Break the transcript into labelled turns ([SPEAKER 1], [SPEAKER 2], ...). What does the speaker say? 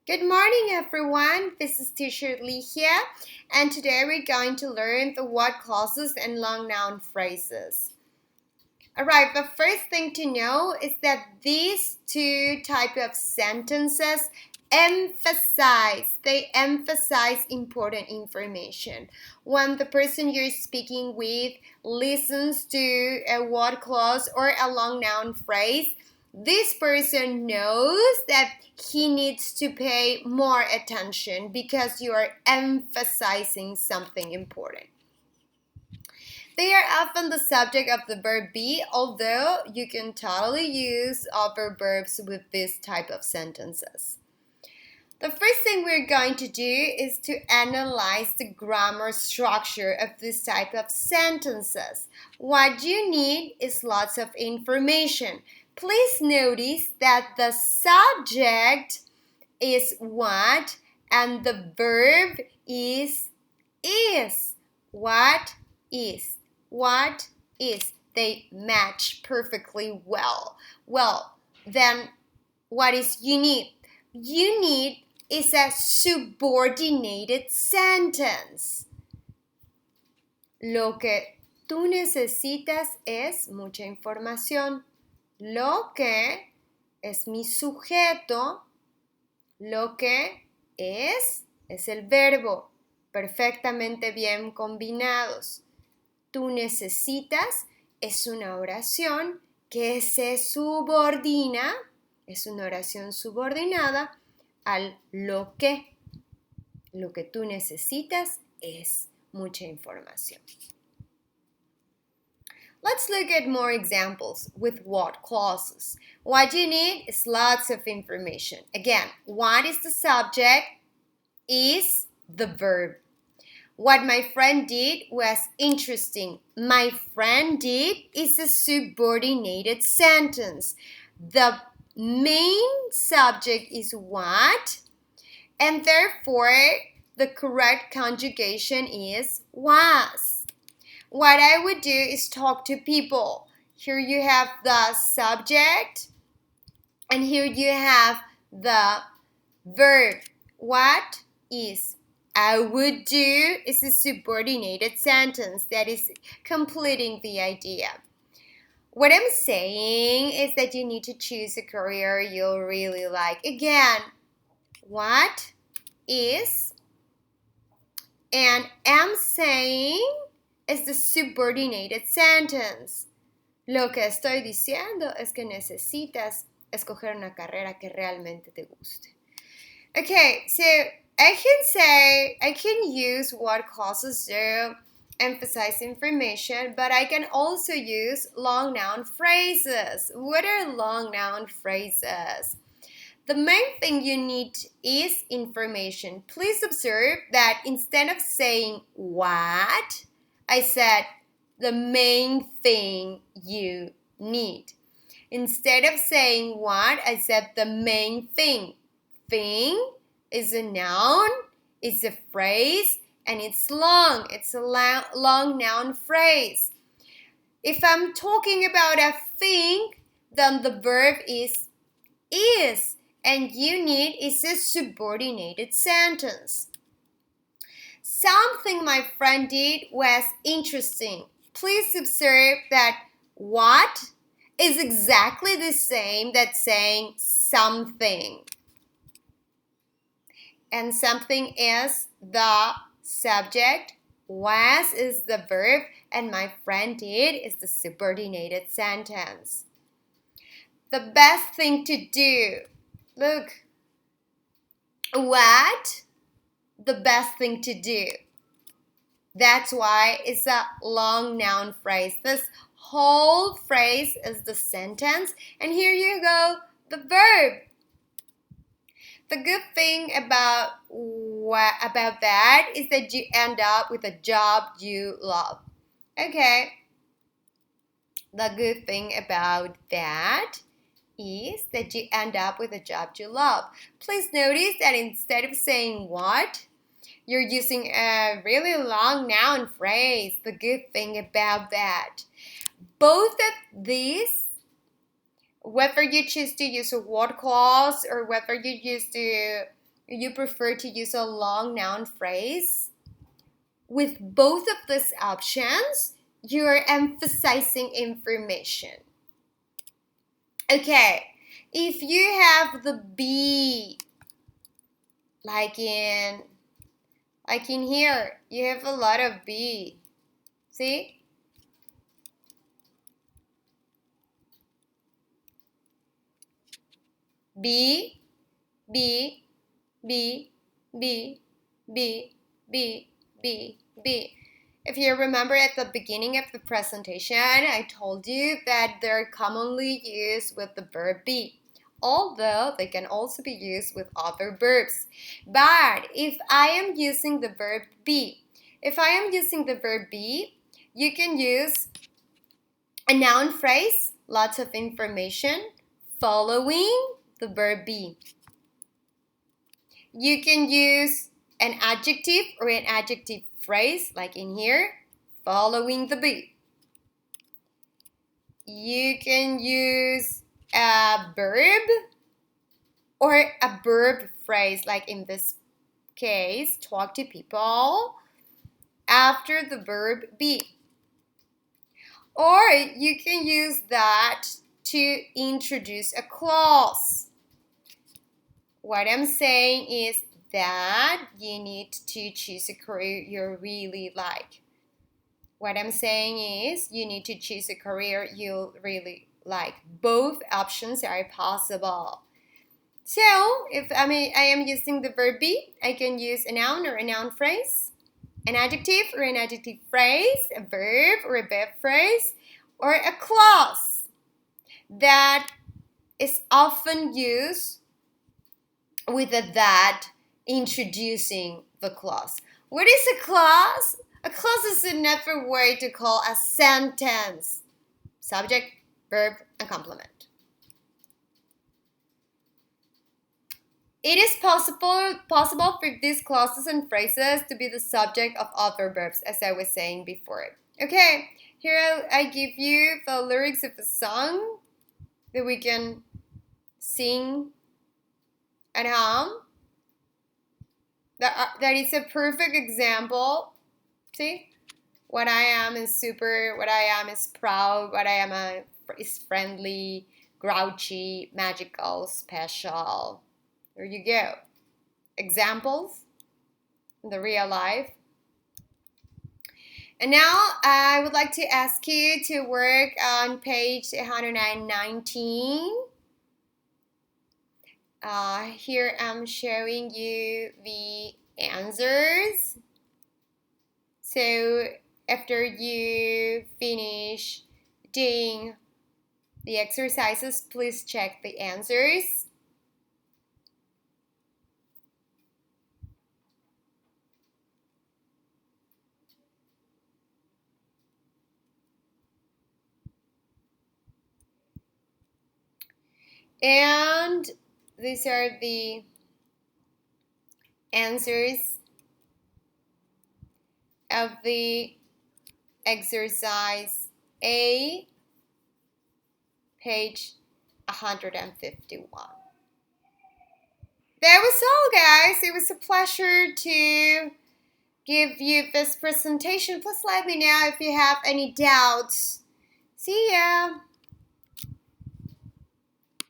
[SPEAKER 1] Good morning, everyone. This is Teacher Lee here, and today we're going to learn the what clauses and long noun phrases. Alright, the first thing to know is that these two types of sentences they emphasize important information. When the person you're speaking with listens to a what clause or a long noun phrase, this person knows that he needs to pay more attention because you are emphasizing something important. They are often the subject of the verb be, although you can totally use other verbs with this type of sentences. The first thing we're going to do is to analyze the grammar structure of this type of sentences. What you need is lots of information. Please notice that the subject is what and the verb is. What is. What is. They match perfectly well. Well, then what is you need? You need is a subordinated sentence. Lo que tú necesitas es mucha información. Lo que es mi sujeto. Lo que es el verbo. Perfectamente bien combinados. Tú necesitas es una oración que se subordina, es una oración subordinada al lo que. Lo que tú necesitas es mucha información. Let's look at more examples with what clauses. What you need is lots of information. Again, what is the subject, is the verb. What my friend did was interesting. My friend did is a subordinated sentence. The main subject is what, and therefore the correct conjugation is was. What I would do is talk to people. Here you have the subject, and here you have the verb. What is. I would do is a subordinated sentence that is completing the idea. What I'm saying is that you need to choose a career you'll really like. Again, what is, and am saying is the subordinated sentence. Lo que estoy diciendo es que necesitas escoger una carrera que realmente te guste. Okay, so I can use what clauses to emphasize information, but I can also use long noun phrases. What are long noun phrases? The main thing you need is information. Please observe that instead of saying what, I said the main thing you need. Instead of saying what, I said the main thing. Thing is a noun, it's a phrase, and it's long. It's a long noun phrase. If I'm talking about a thing, then the verb is, and you need is a subordinated sentence. Something my friend did was interesting. Please observe that what is exactly the same that's saying something. And something is the subject, was is the verb, and my friend did is the subordinated sentence. The best thing to do. Look. What? The best thing to do. That's why it's a long noun phrase. This whole phrase is the sentence, and here you go, the verb. The good thing about that is that you end up with a job you love. Okay. The good thing about that is that you end up with a job you love. Please notice that instead of saying what, you're using a really long noun phrase. The good thing about that. Both of these, whether you choose to use a what clause or whether you choose to you prefer to use a long noun phrase, with both of these options, you're emphasizing information. Okay, if you have the be, like in here, you have a lot of be. See? Be, be, be, be, be, be, be, be. If you remember at the beginning of the presentation, I told you that they're commonly used with the verb be, although they can also be used with other verbs. But if I am using the verb be, you can use a noun phrase, lots of information, following the verb be. You can use an adjective or an adjective phrase, like in here, following the be. You can use a verb or a verb phrase, like in this case, talk to people, after the verb be. Or you can use that to introduce a clause. What I'm saying is that you need to choose a career you really like. What I'm saying is you need to choose a career you really like. Both options are possible. So, if I am using the verb be, I can use a noun or a noun phrase, an adjective or an adjective phrase, a verb or a verb phrase, or a clause that is often used with a that introducing the clause. What is a clause? A clause is another way to call a sentence. Subject, verb, and complement. It is possible for these clauses and phrases to be the subject of other verbs, as I was saying before. Okay, here I give you the lyrics of a song that we can sing at home. That is a perfect example. See? What I am is super, what I am is proud, what I am is friendly, grouchy, magical, special. There you go. Examples in the real life. And now I would like to ask you to work on page 119. Here I'm showing you the answers. So after you finish doing the exercises, please check the answers. And these are the answers of the exercise A, page 151. That was all, guys. It was a pleasure to give you this presentation. Please let me know if you have any doubts. See ya!